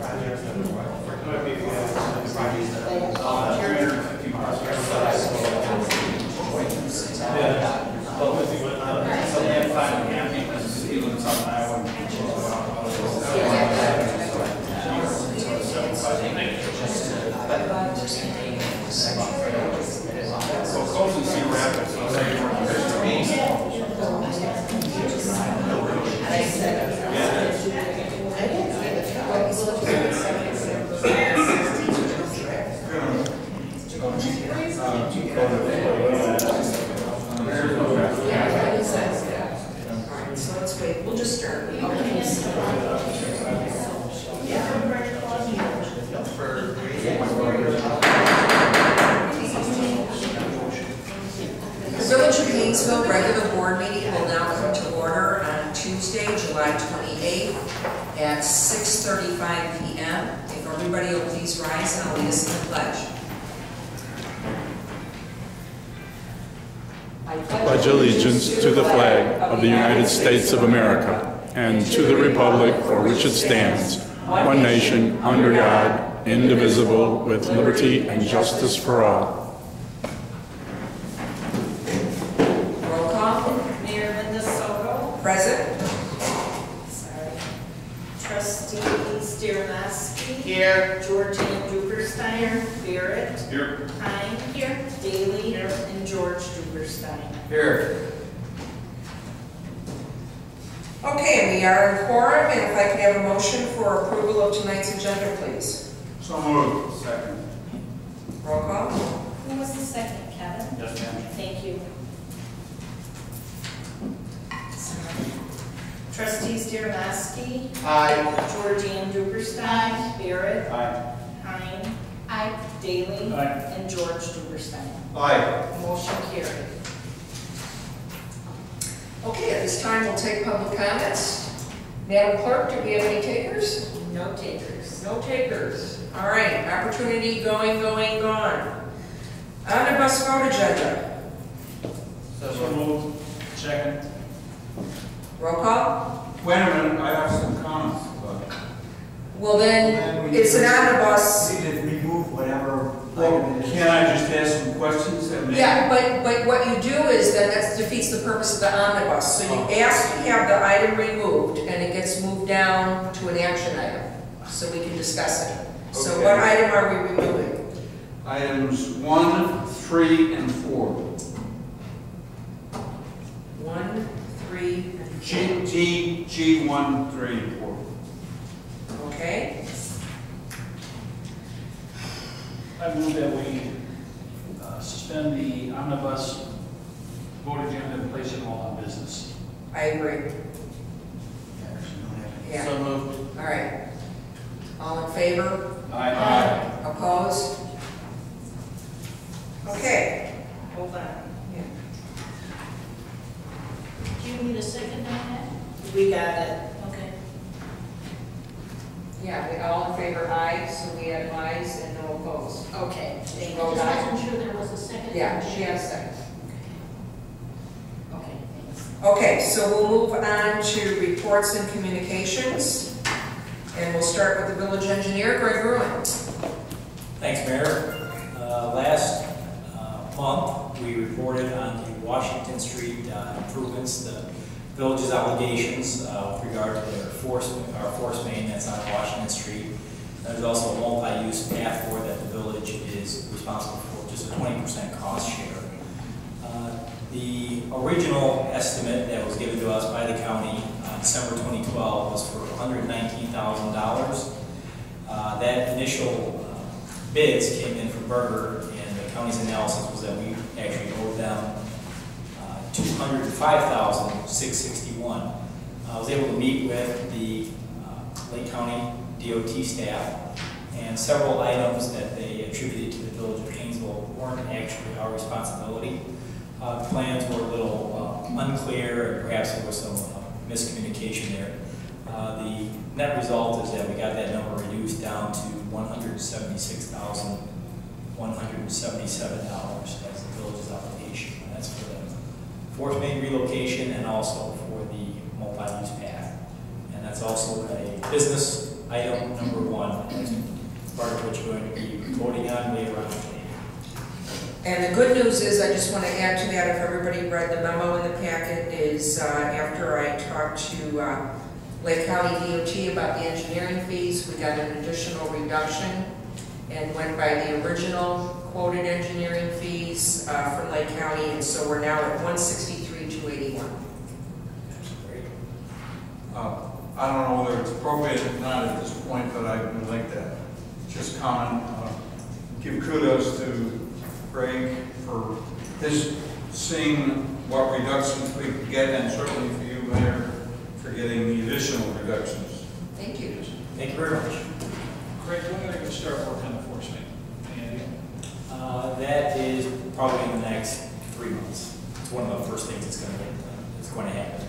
projects that are what? Maybe if you have projects that are 350 miles. Yeah. Well, with the, so they have 5.5 because even in Southern Iowa. So close to Cedar Rapids. So let's wait. We'll just start. The Village of Hainesville regular board meeting will now come to order on Tuesday, July 28th at 6:35 p.m. If everybody will please rise and I'll lead us in the pledge. I pledge allegiance to the flag of the United States of America and to the republic for which it stands, one nation, under God, indivisible, with liberty and justice for all. Roll call. Mayor Linda Soto. Present. Sorry. Trustee Stiernoski. Here. Georgian Dupersteiner. Barrett. Here. Hine. Here. Daly. Here. And George Dupersteiner. Here. Okay, we are in quorum, and if I could have a motion for approval of tonight's agenda, please. So moved. Second. Roll call. Who was the second, Kevin? Yes, ma'am. Thank you. Trustee Stiernoski. Aye. Georgian Duperstein. Barrett. Aye. Hine. Aye. Daly. Aye. And George Duperstein. Aye. Motion carried. Okay, at this time, we'll take public comments. Madam Clerk, do we have any takers? No takers. No takers. All right, opportunity going, gone. Omnibus vote agenda. So moved. Second. Roll call. Wait a minute, I have some comments. Well then, it's an omnibus. We need to remove whatever. Well, can I just ask some questions? Yeah, but what you do is then that defeats the purpose of the omnibus. So you ask to have the item removed and it gets moved down to an action item so we can discuss it. So Okay. what item are we removing? Items 1, 3, and 4. 1, 3, and G 1, 3, and 4. okay. I move that we suspend the omnibus vote agenda and place it all on business. I agree. Yeah. So moved. All right. All in favor? Aye. Opposed? Okay. Hold on. Yeah. Do you need a second on that? We got it. Okay. Yeah, we all in favor, aye, so we have ayes and no opposed. Okay. Thank you. Vote I aye. just wasn't sure there was a second. Yeah, she has a second. Okay, thanks. Okay, so we'll move on to reports and communications. And we'll start with the village engineer, Greg Ruin. Thanks, Mayor. Last month, we reported on the Washington Street improvements, the village's obligations with regard to their our force main that's on Washington Street. There's also a multi-use path for that the village is responsible for, just a 20% cost share. The original estimate that was given to us by the county December 2012 was for $119,000. That initial bids came in from Berger, and the county's analysis was that we actually owed them $205,661. I was able to meet with the Lake County DOT staff, and several items that they attributed to the village of Hainesville weren't actually our responsibility. The plans were a little unclear, and perhaps there was some miscommunication there. The net result is that we got that number reduced down to $176,177 as the village's obligation. And that's for the force main relocation and also for the multi-use path. And that's also a business item number 1, as part of what you're going to be voting on later on. And the good news is, I just want to add to that, if everybody read the memo in the packet, is after I talked to Lake County DOT about the engineering fees, we got an additional reduction and went by the original quoted engineering fees from Lake County, and so we're now at $163,281. I don't know whether it's appropriate or not at this point, but I would like to just comment, give kudos to Greg for seeing what reductions we could get, and certainly for you, Mayor, for getting the additional reductions. Thank you. Thank you very much. Greg, when are you going to start working on the force main? That is probably in the next 3 months. It's one of the first things that's going to happen.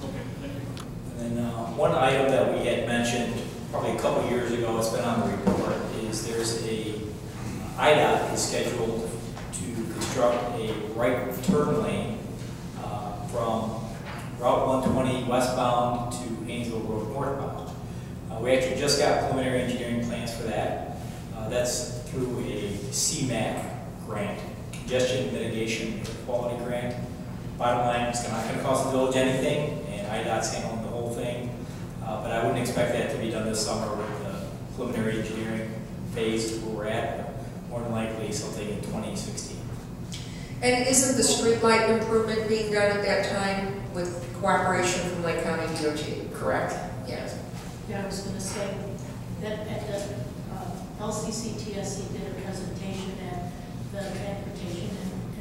Okay, thank you. And then one item that we had mentioned probably a couple years ago, it's been on the report, is there's a IDOT is scheduled to construct a right turn lane from Route 120 westbound to Hainesville Road northbound. We actually just got preliminary engineering plans for that. That's through a CMAQ grant, Congestion Mitigation Air Quality Grant. Bottom line, it's not going to cost the village anything, and IDOT's handling the whole thing. But I wouldn't expect that to be done this summer with the preliminary engineering phase where we're at. More than likely something in 2016. And isn't the street light improvement being done at that time with cooperation from Lake County DOT? Correct? Yes. Yeah, I was going to say that at the LCCTSC did a presentation at the Transportation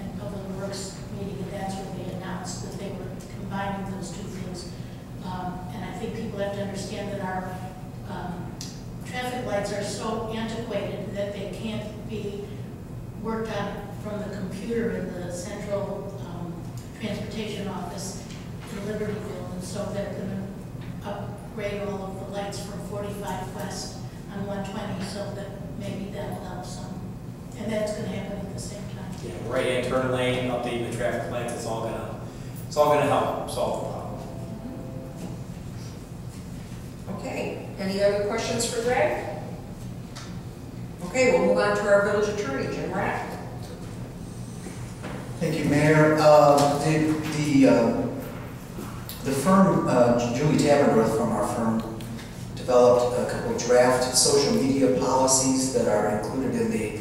and Public Works meeting, and that's where they announced that they were combining those two things. And I think people have to understand that our traffic lights are so antiquated that they can't be worked on from the computer in the central transportation office in Libertyville, and so they're going to upgrade all of the lights from 45 west on 120, so that maybe that will help some. And that's going to happen at the same time. Yeah, right-hand turn lane, updating the traffic lights, it's all gonna help solve the problem. Okay. Any other questions for Greg? Okay, we'll move on to our village attorney, Jim Rack. Thank you, Mayor. The firm, Julie Taberworth from our firm, developed a couple of draft social media policies that are included in the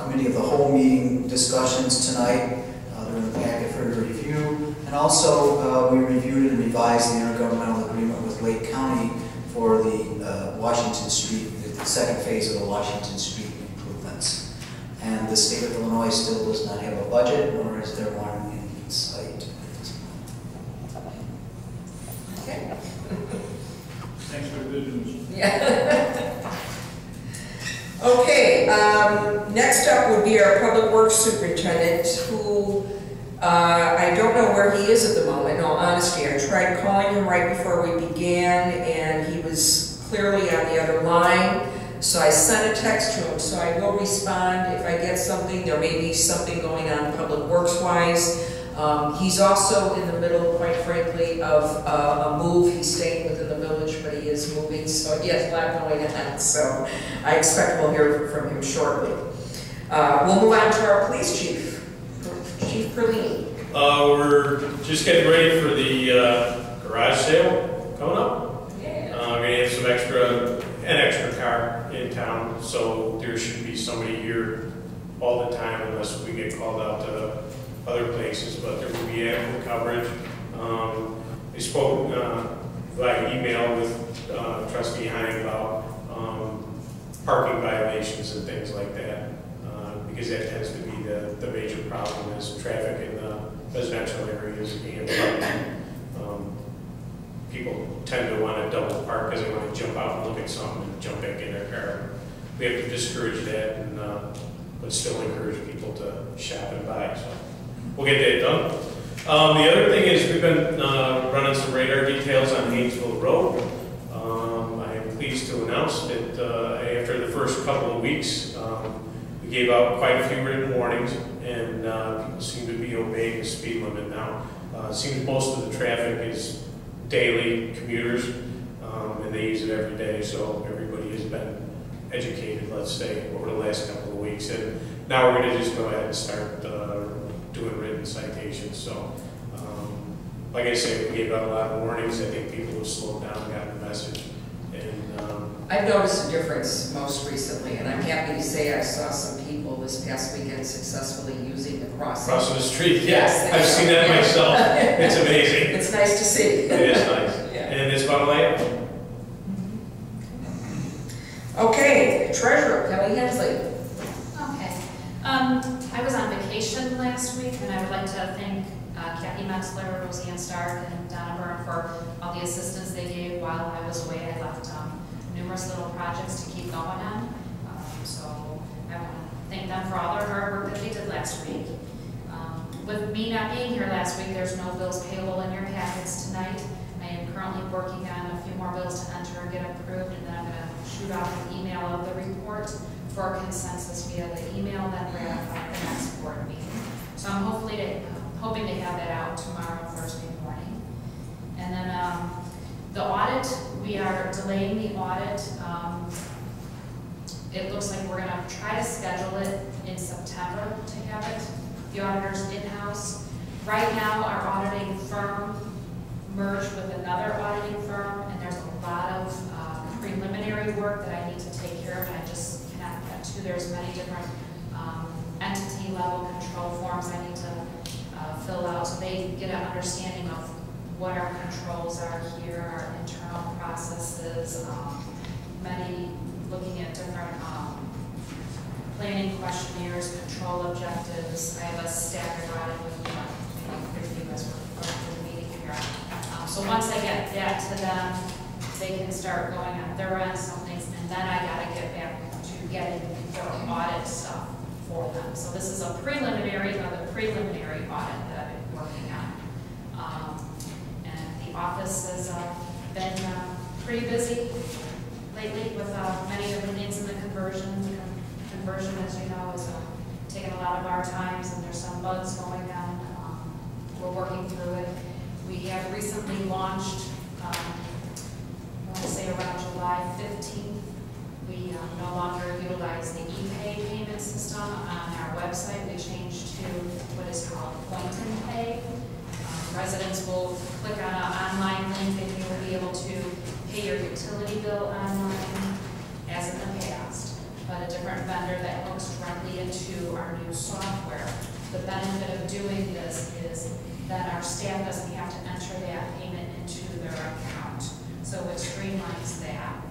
Committee of the Whole meeting discussions tonight. They're in the packet for your review. And also, we reviewed and revised the intergovernmental agreement with Lake County for the Washington Street, the second phase of the Washington Street improvements. And the state of Illinois still does not have a budget, nor is there one in sight. Okay. Thanks for the good news. Yeah. Okay, next up would be our Public Works Superintendent, who I don't know where he is at the moment, in all honesty. I tried calling him right before we began, and he was clearly on the other line. So I sent a text to him, so I will respond if I get something. There may be something going on Public Works-wise. He's also in the middle, quite frankly, of a move. He's staying within the village, but he is moving, so he has a lot going on. So I expect we'll hear from him shortly. We'll move on to our police chief, Chief Perlini. We're just getting ready for the garage sale coming up. Yeah. We're going to have an extra car in town, so there should be somebody here all the time unless we get called out to other places, but there will be ample coverage. We spoke via email with Trustee Hine about parking violations and things like that, because that tends to be the major problem is traffic in the residential areas and people tend to want to double park because they want to jump out and look at something and jump back in their car. We have to discourage that, and but still encourage people to shop and buy. So we'll get that done. The other thing is we've been running some radar details on Hainesville Road. I am pleased to announce that after the first couple of weeks, we gave out quite a few written warnings, and people seem to be obeying the speed limit now. It seems most of the traffic is daily commuters, and they use it every day, so every been educated, let's say, over the last couple of weeks. And now we're going to just go ahead and start doing written citations. So, like I say, we gave out a lot of warnings. I think people have slowed down and gotten the message. And I've noticed a difference most recently, and I'm happy to say I saw some people this past weekend successfully using the crossing. crossing the street, Yes, I've seen that myself. It's amazing. It's nice to see. It is nice. Yeah. And it's about a layup. Okay, treasurer, Kelly Hensley. Okay. I was on vacation last week, and I would like to thank Kathy Metzler, Roseanne Stark, and Donna Byrne for all the assistance they gave while I was away. I left numerous little projects to keep going on. So I want to thank them for all their hard work that they did last week. With me not being here last week, there's no bills payable in your packets tonight. I am currently working on a few more bills to enter and get approved, and then I'm going to shoot off an email of the report for consensus via the email, then ratify the next board meeting. So I'm hoping to have that out tomorrow, Thursday morning. And then the audit, we are delaying the audit. It looks like we're going to try to schedule it in September to have it. The auditor's in-house. Right now, our auditing firm merged with another auditing firm, and there's a lot of preliminary work that I need to take care of, and I just cannot get to. There's many different entity level control forms I need to fill out so they get an understanding of what our controls are here, our internal processes, many looking at different planning questionnaires, control objectives. I have a staggered audit with review as we're going through the meeting here. So once I get that to them, they can start going on their end some things, and then I got to get back to getting their audit stuff for them. So this is a preliminary, another preliminary audit that I've been working on. And the office has been pretty busy lately with many different things in the conversion. Conversion, as you know, is taking a lot of our times, and there's some bugs going on. We're working through it. We have recently launched, I want to say around July 15th, we no longer utilize the e-pay payment system on our website. We changed to what is called point and pay. Residents will click on an online link and you will be able to pay your utility bill online as in the past, but a different vendor that hooks directly into our new software. The benefit of doing this is that our staff doesn't have to enter that payment into their account. So it streamlines that.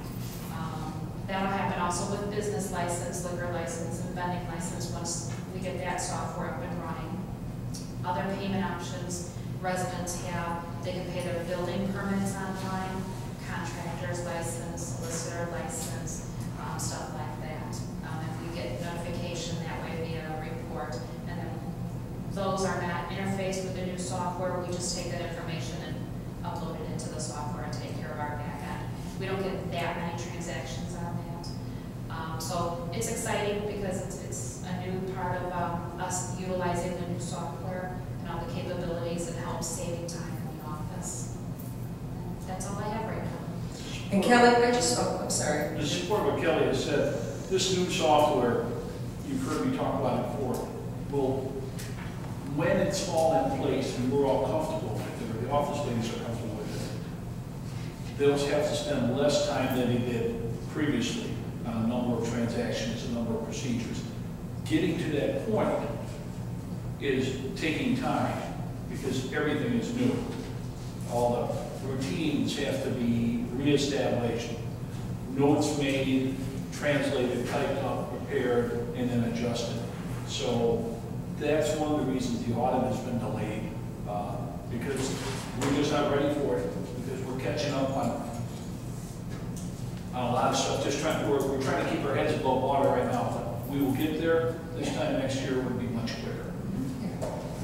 That'll happen also with business license, liquor license, and vending license once we get that software up and running. Other payment options residents have, they can pay their building permits online, contractor's license, solicitor license, stuff like that. If we get notification that way via a report, and then those are not interfaced with the new software, we just take that information and upload it into the software and take care of our back end. We don't get that many transactions on that. So it's exciting because it's a new part of us utilizing the new software and all the capabilities and helps saving time in the office. And that's all I have right now. And Kelly, I'm sorry. To support what Kelly has said, this new software, you've heard me talk about it before, will, when it's all in place and we're all comfortable with it, or the office ladies are comfortable with it, they'll have to spend less time than they did previously on a number of transactions, a number of procedures. Getting to that point is taking time because everything is new. All the routines have to be reestablished, notes made, translated, typed up, prepared, and then adjusted. So that's one of the reasons the audit has been delayed, because we're just not ready for it, because we're catching up on a lot of stuff. We're trying to keep our heads above water right now, but we will get there. This time next year would be much quicker.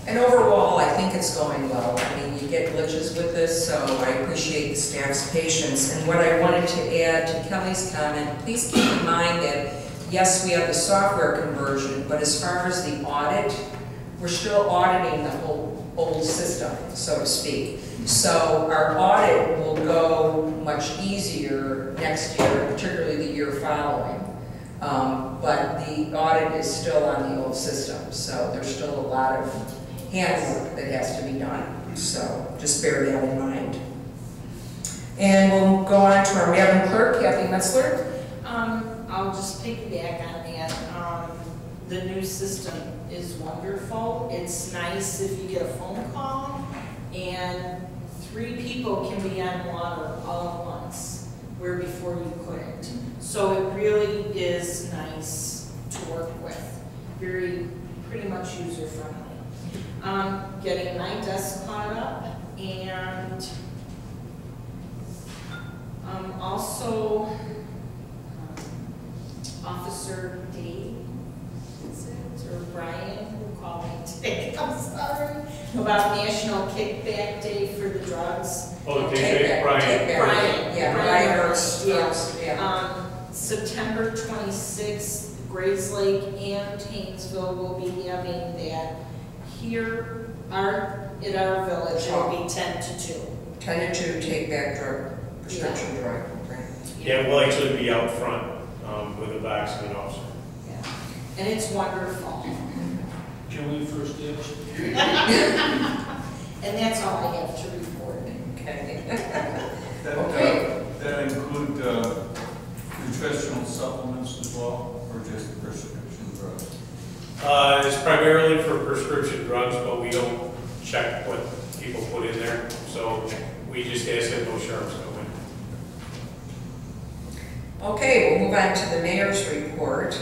And overall, I think it's going well. I mean, you get glitches with this, so I appreciate the staff's patience. And what I wanted to add to Kelly's comment, please keep in mind that, yes, we have the software conversion, but as far as the audit, we're still auditing the whole old system, so to speak. So our audit will go much easier next year, particularly the year following. But the audit is still on the old system, so there's still a lot of handwork that has to be done. So just bear that in mind. And we'll go on to our Madam Clerk, Kathy Metzler. I'll just piggyback on that. The new system is wonderful. It's nice if you get a phone call and 3 people can be on water all at once, where before you couldn't. So it really is nice to work with. Pretty much user friendly. Getting my desk caught up, and also Officer D, is it, or Brian, who called me today, I'm sorry, about National Kickback Day for the drugs. Oh, Brian. Brian. Yeah, Brian Hurst. Yeah. September 26th, Grays Lake and Hainesville will be having that here in our village. It will be 10 to 2. 10 to 2, take back prescription drug. Right? Yeah, we'll actually be out front with a box and an officer. Yeah. And it's wonderful. Julie first dibs. And that's all I have to report. Okay. That include nutritional supplements as well, or just prescription drugs? It's primarily for prescription drugs, but we don't check what people put in there. So we just ask that no sharps go in. Okay, we'll move on to the mayor's report.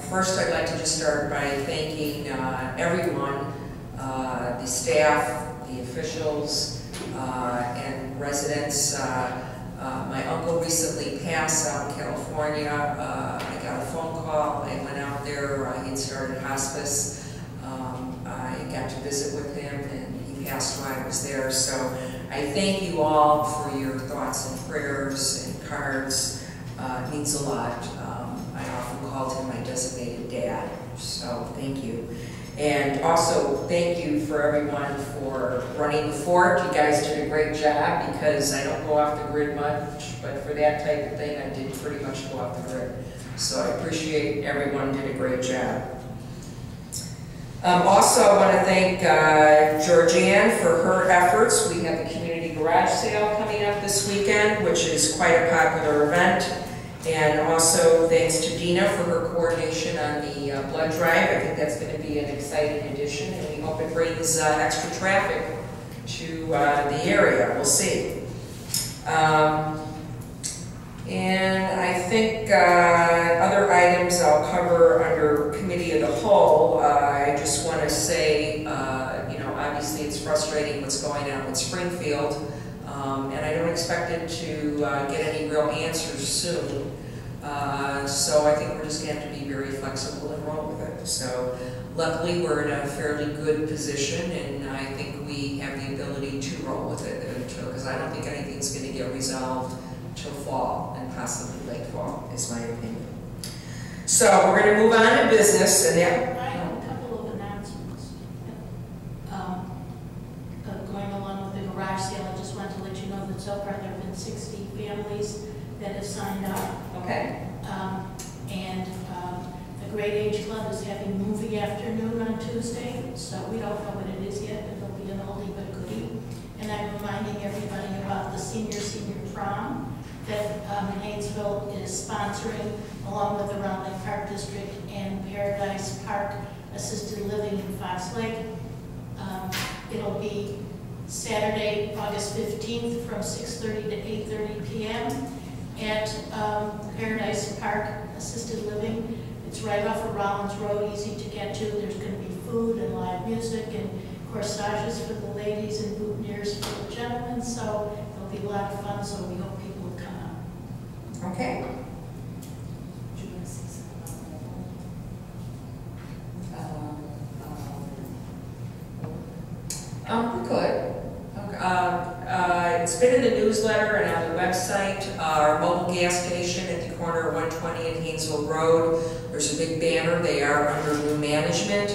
First, I'd like to just start by thanking everyone, the staff, the officials, and residents. My uncle recently passed out in California. I got a phone call. I went out there. He had started hospice. I got to visit with him, and he passed while I was there. So I thank you all for your thoughts and prayers and cards. It means a lot. I often called him my designated dad, so thank you. And also, thank you for everyone for running the fort. You guys did a great job, because I don't go off the grid much, but for that type of thing, I did pretty much go off the grid. So I appreciate everyone did a great job. Also, I want to thank Georgianne for her efforts. We have the community garage sale coming up this weekend, which is quite a popular event. And also thanks to Dina for her coordination on the blood drive. I think that's going to be an exciting addition, and we hope it brings extra traffic to the area. We'll see. And I think other items I'll cover under committee of the whole. I just want to say, obviously it's frustrating what's going on with Springfield, and I don't expect it to get any real answers soon. So I think we're just going to have to be very flexible and roll with it. So luckily we're in a fairly good position, and I think we have the ability to roll with it, because I don't think anything's going to get resolved till fall, and possibly late fall, is my opinion. So we're going to move on to business, and that. I have a couple of announcements. Going along with the garage sale, I just wanted to let you know that so far there have been 60 families that have signed up. Okay. The Great Age Club is having movie afternoon on Tuesday, so we don't know what it is yet, but it'll be an oldie but goodie. And I'm reminding everybody about the senior prom that Hainesville is sponsoring, along with the Round Lake Park District and Paradise Park Assisted Living in Fox Lake. It'll be Saturday, August 15th from 6:30 to 8:30 p.m. at Paradise Park Assisted Living. It's right off of Rollins Road, easy to get to. There's going to be food and live music and corsages for the ladies and boutonnieres for the gentlemen. So it'll be a lot of fun, so we hope people will come out. Okay. Do you want to say something about We could. It's been in the newsletter and on the website. Our mobile gas station at the corner of 120 and Hainesville Road. There's a big banner. They are under new management,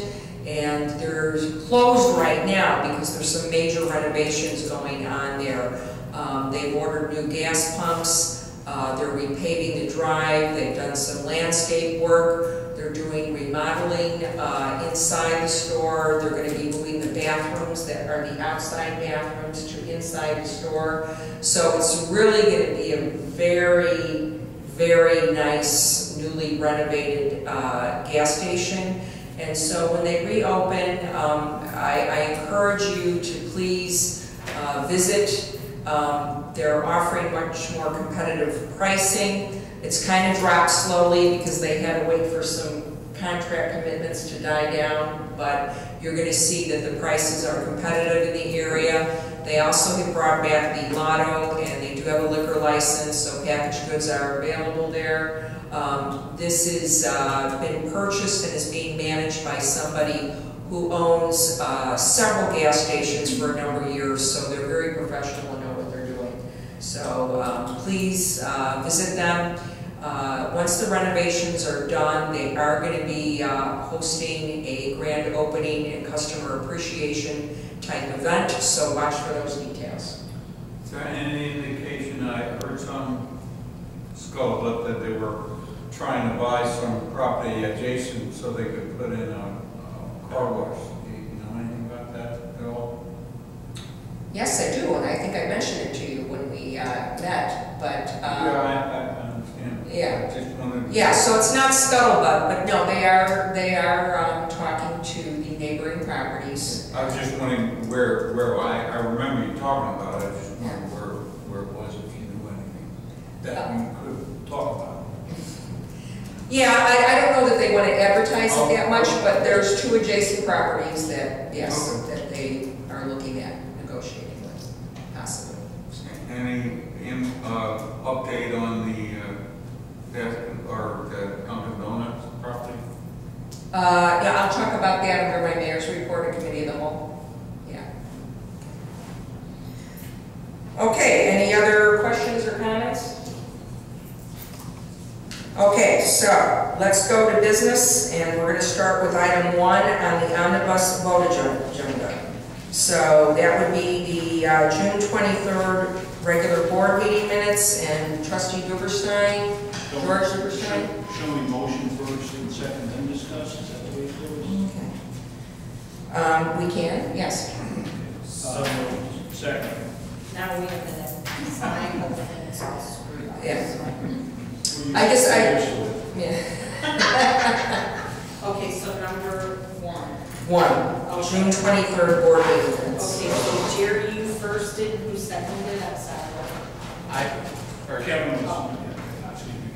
and they're closed right now because there's some major renovations going on there. They've ordered new gas pumps. They're repaving the drive, they've done some landscape work, they're doing remodeling inside the store, they're going to be moving the bathrooms that are the outside bathrooms to inside the store. So it's really going to be a very, very nice, newly renovated gas station. And so when they reopen, I encourage you to please visit. They're offering much more competitive pricing. It's kind of dropped slowly because they had to wait for some contract commitments to die down, but you're going to see that the prices are competitive in the area. They also have brought back the lotto, and they do have a liquor license, so packaged goods are available there. This has been purchased and is being managed by somebody who owns several gas stations for a number of years, so they're very professional and know what they're doing. So please visit them. Once the renovations are done, they are going to be hosting a grand opening and customer appreciation type event, so watch for those details. Is there any indication, I heard some scuttlebutt that they were trying to buy some property adjacent so they could put in a car wash. Do you know anything about that at all? Yes, I do, and I think I mentioned it to you when we met, but... yeah, I understand. Yeah. I just wanted Yeah, so it's not scuttlebutt, but no, they are talking to the neighboring properties. I was just wondering where I remember you talking about it. I just wondered where it was, if you knew anything that we could talk about. Yeah, I don't know that they want to advertise it that much, but there's 2 adjacent properties that, yes, that they are looking at negotiating with, possibly. Any update on the Dunkin' Donuts property? Yeah, I'll talk about that under my mayor's report and committee of the whole. Yeah. Okay, any other questions or comments? Okay, so let's go to business, and we're going to start with item 1 on the omnibus vote agenda. So that would be the June 23rd regular board meeting minutes, and Trustee Duberstein, George Duberstein. Shall we motion first and second, then discuss? Is that the way it goes? Okay. We can, yes. Second. Now we have to sign the things all screwed up. Yeah. Well, I guess Yeah. Okay, so number 1. June 23rd board meeting minutes. Okay, so Jerry, you first did, who seconded? I'm sorry. Kevin was. Oh.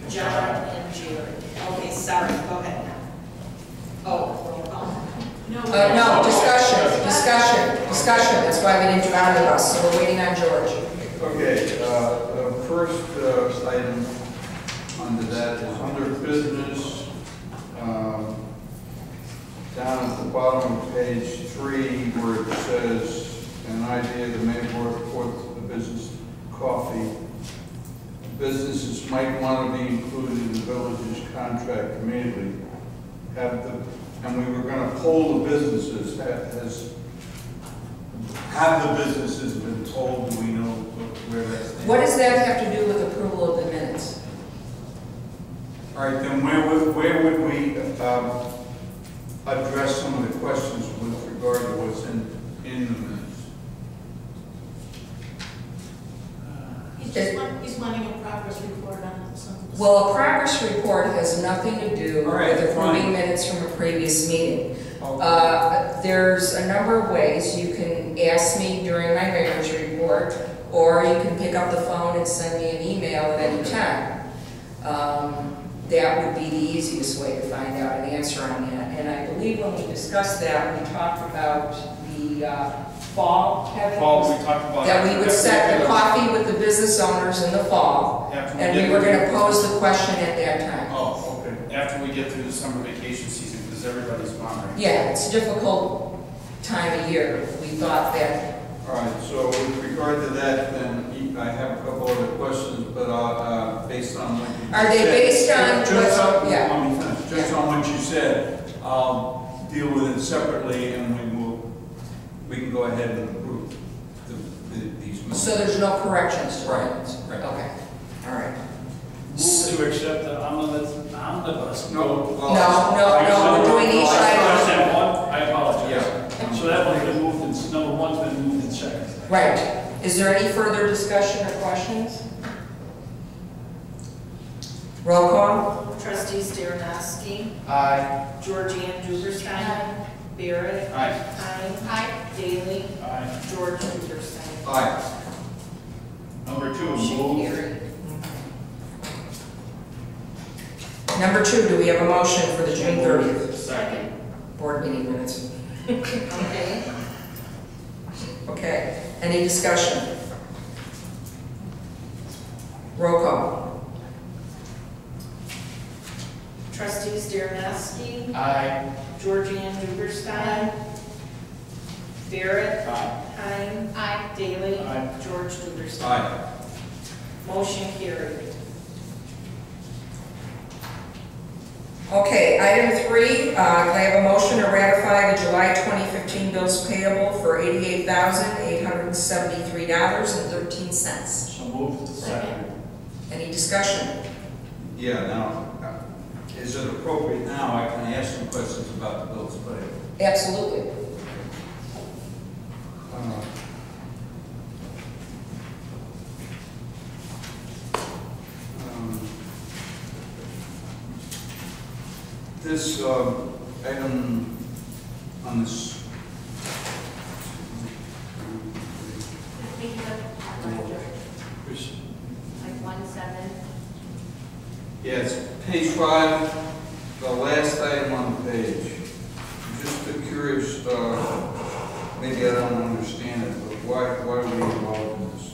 John and Jerry. Okay, sorry, go ahead now. Oh, roll call. No, discussion. That's why we didn't do omnibus, so we're waiting on George. Okay, the first item under that is under business, down at the bottom of page 3, where it says, an idea the mayor brought forth the business coffee. Businesses might want to be included in the village's contract immediately. And we were going to poll the businesses. Have the businesses been told? Do we know where that's stands? What does that have to do with approval of the minutes? All right, then where would we address some of the questions with regard to what's in the minutes? He's wanting a progress report on something. Well, a progress report has nothing to do All right, with approving fine. minutes from a previous meeting. Okay. There's a number of ways. You can ask me during my mayor's report, or you can pick up the phone and send me an email at any time. That would be the easiest way to find out an answer on that. And I believe when we discussed that, we talked about the fall, Kevin? Fall, we talked about. That we would set the coffee with the business owners in the fall, and we were going to pose the question at that time. Oh, okay. After we get through the summer vacation season, because everybody's wondering. Yeah, it's a difficult time of year. We thought that. All right, so with regard to that, then I have a couple other questions, but based on what you said. Are they based on Just what's- on, yeah. let me finish. Just on what you said, I'll deal with it separately, and we can go ahead and approve these minutes. So there's no corrections to the Right, minutes? right. Okay, all right. Move to accept the omnibus. No, No, we're doing each Just item. that one, I apologize. So that one's been moved, and number one's been moved in second. Right. Is there any further discussion or questions? Roll call? Trustees Darrenowski, Aye. Georgianne Duberstein, Barrett, Aye. Hine, Daly, Aye. George Duberstein. Aye. Number two, Motion move. carried. Number 2, do we have a motion for the June 30th Second. board meeting minutes? Okay. Okay, any discussion? Roll call. Trustees Darrenowski, Aye. Georgianne Duberstein, Barrett, Aye. Hine, Daly, Aye. George Duberstein. Aye. Motion carried. Okay, item 3, can I have a motion to ratify the July 2015 bills payable for $88,873.13? So moved. Second. Any discussion? Yeah, now, is it appropriate now, I can ask some questions about the bills payable? Absolutely. This item on this, I think like 1-7. yeah, it's page 5, the last item on the page. I'm just curious, maybe I don't understand it, but why are we involved in this?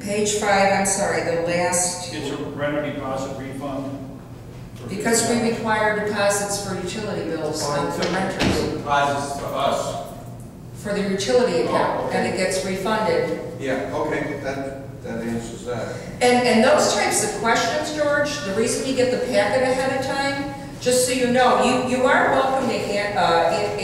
Page 5, I'm sorry, the last, It's a renter deposit refund. because we require deposits for utility bills for renters, Deposits to us. for the utility account, Oh, okay. and it gets refunded. Yeah, okay, that answers that. And those types of questions, George, the reason you get the packet ahead of time, just so you know, you are welcome to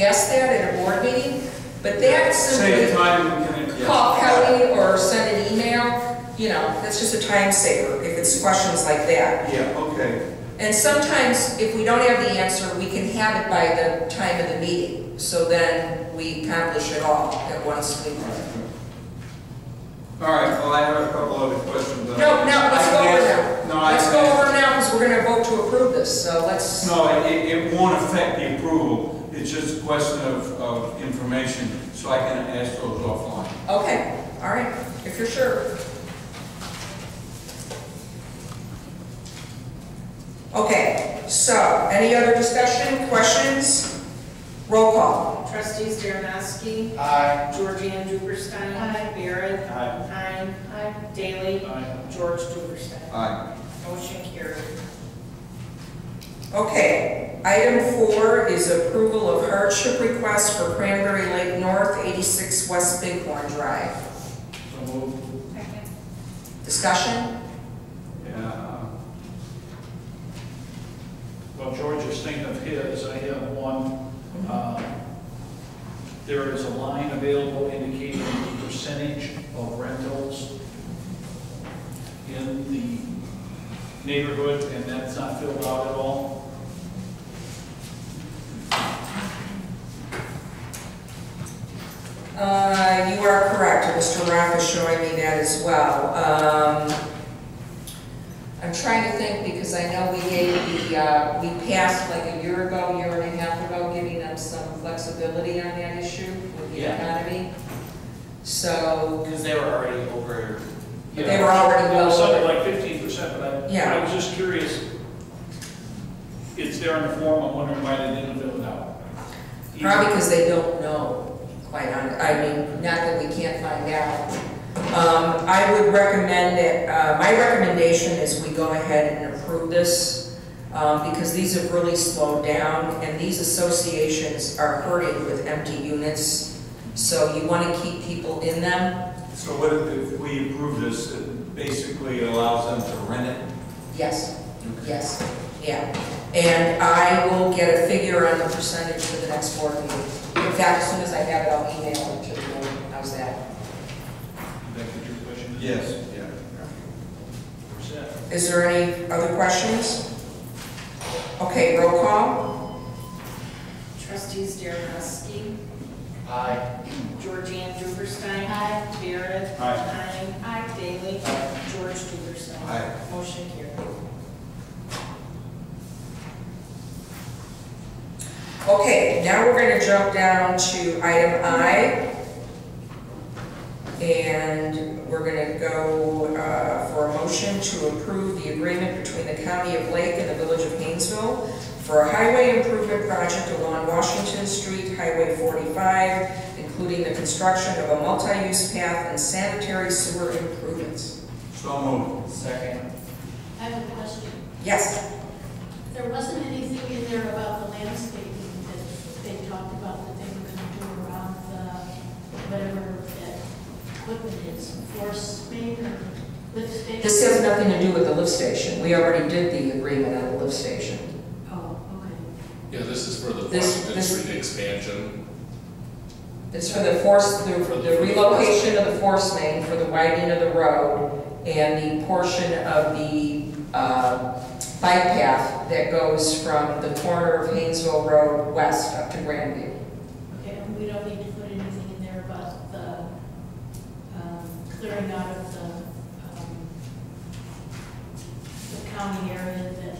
ask that at a board meeting, but that simply Save time, we can, call Kelly or send an email, you know, that's just a time saver if it's questions like that. Yeah, okay. And sometimes, if we don't have the answer, we can have it by the time of the meeting, so then we accomplish it all at one sweep. All right, well, I have a couple other questions. No, let's go over now. No, Let's go over now, because we're gonna vote to approve this, so let's. No, it won't affect the approval. It's just a question of information, so I can ask those offline. Okay, all right, if you're sure. Okay, so, any other discussion, questions? Roll call. Trustees Darrenowski, Aye. Georgianne Duberstein, Barrett, Aye. Hine, Daly, Aye. George Duberstein. Aye. Motion carried. Okay, item 4 is approval of hardship request for Cranberry Lake North, 86 West Bighorn Drive. So moved. Second. Discussion? Yeah. Well, George is thinking of his, I have one. There is a line available indicating the percentage of rentals in the neighborhood, and that's not filled out at all. You are correct, Mr. Roth is showing me that as well. I'm trying to think, because I know we gave we passed like a year and a half ago, giving them some flexibility on that issue with the Yeah. economy. So, Because they were already over. But they were already It was well something over. like 15%, but Yeah. I was just curious. It's there in the form, I'm wondering why they didn't fill it out. probably because they don't know, quite honestly. I mean, not that we can't find out. I would recommend that, my recommendation is we go ahead and approve this, because these have really slowed down, and these associations are hurting with empty units, so you want to keep people in them. So what if we approve this, it basically allows them to rent it? Yes, yes, yeah. And I will get a figure on the percentage for the next board meeting. In fact, as soon as I have it, I'll email it to the board. How's that? Did that get your question? Yes, yeah. Percent. Is there any other questions? Okay, roll call. Trustees Dernoski, Aye. Georgianne Duberstein. Aye. Barrett. Aye. Hein. Aye. Bailey. George Duberstein. Aye. Motion carried. Okay, now we're going to jump down to item I. And we're going to go for a motion to approve the agreement between the County of Lake and the Village of Hainesville for a highway improvement project along Washington Street, Highway 45, including the construction of a multi-use path and sanitary sewer improvements. So moved. Second. I have a question. Yes? There wasn't anything in there about the landscaping that they talked about that they were gonna do around the, whatever that equipment is, force main or lift station? This has nothing to do with the lift station. We already did the agreement on the lift station. Oh, okay. Yeah, this is for the This- Washington this- Street expansion. It's for the the relocation of the force main for the widening of the road and the portion of the bike path that goes from the corner of Hainesville Road west up to Grandview. Okay, and we don't need to put anything in there about the clearing out of the county area that.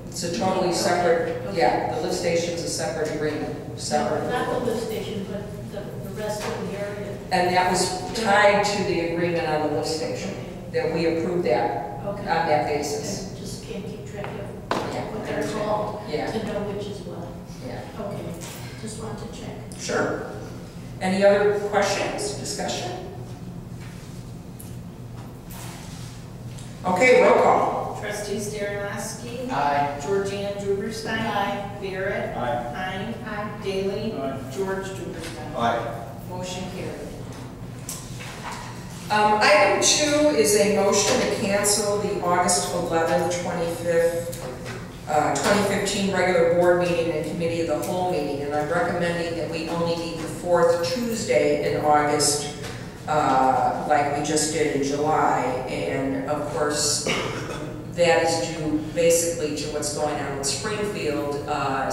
It's a totally separate, yeah, the lift station's a separate agreement, separate. Not the lift station, but the rest of the area. And that was tied to the agreement on the lift station, that we approved that on Okay. that basis. And just can't keep track of Yeah. what they're called Yeah. to know which is what. Yeah. Okay, just want to check. Sure. Any other questions, discussion? Okay, roll call. Trustees Dernoski, Aye. Georgianne Duberstein. Aye. Barrett. Aye. Hein. Aye. Bailey. Aye. George Duberstein. Aye. Motion carried. Item 2 is a motion to cancel the August 11th, 2015 regular board meeting and committee of the whole meeting, and I'm recommending that we only meet the fourth Tuesday in August, like we just did in July, and of course, that is due basically to what's going on in Springfield.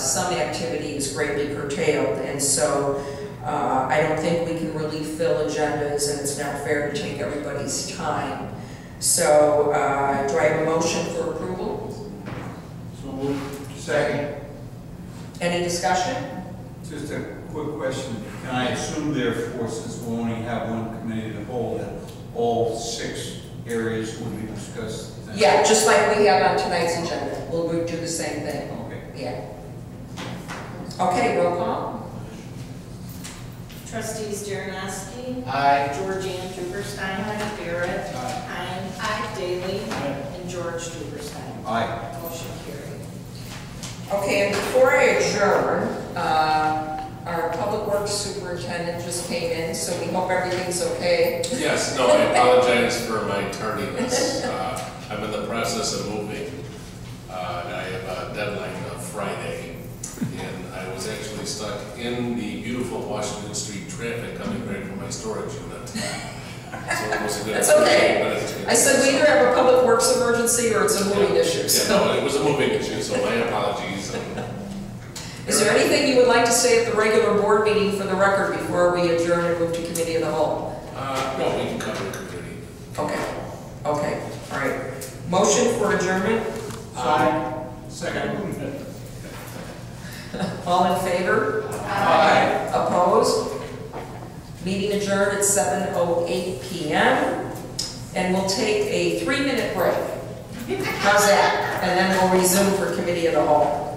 Some activity is greatly curtailed, and so I don't think we can really fill agendas, and it's not fair to take everybody's time. So, do I have a motion for approval? So moved. Second. Any discussion? Just a quick question. Can I assume therefore, since we'll only have one committee of the whole, that all 6 areas will be discussed? Yeah, just like we have on tonight's agenda. We'll do the same thing. Okay. Yeah. Okay, roll call. Trustees Dernoski, Aye. Georgianne Duberstein. Barrett. Hein. Bailey. And George Duberstein. Aye. Motion carried. Okay, and before I adjourn, our Public Works Superintendent just came in, so we hope everything's okay. Yes, no, I apologize for my tardiness. I'm in the process of moving. And I have a deadline of Friday. And I was actually stuck in the beautiful Washington Street traffic coming right from my storage unit. So it was a good. That's okay. I said we either have a Public Works emergency or it's a moving issue. Yeah, no, it was a moving issue, so my apologies. Is there anything you would like to say at the regular board meeting for the record before we adjourn and move to committee of the whole? No, we can cover the committee. Okay, okay, all right. Motion for adjournment? Aye. Second. All in favor? Aye. Opposed? Meeting adjourned at 7:08 p.m. And we'll take a 3-minute break. How's that? And then we'll resume for committee of the whole.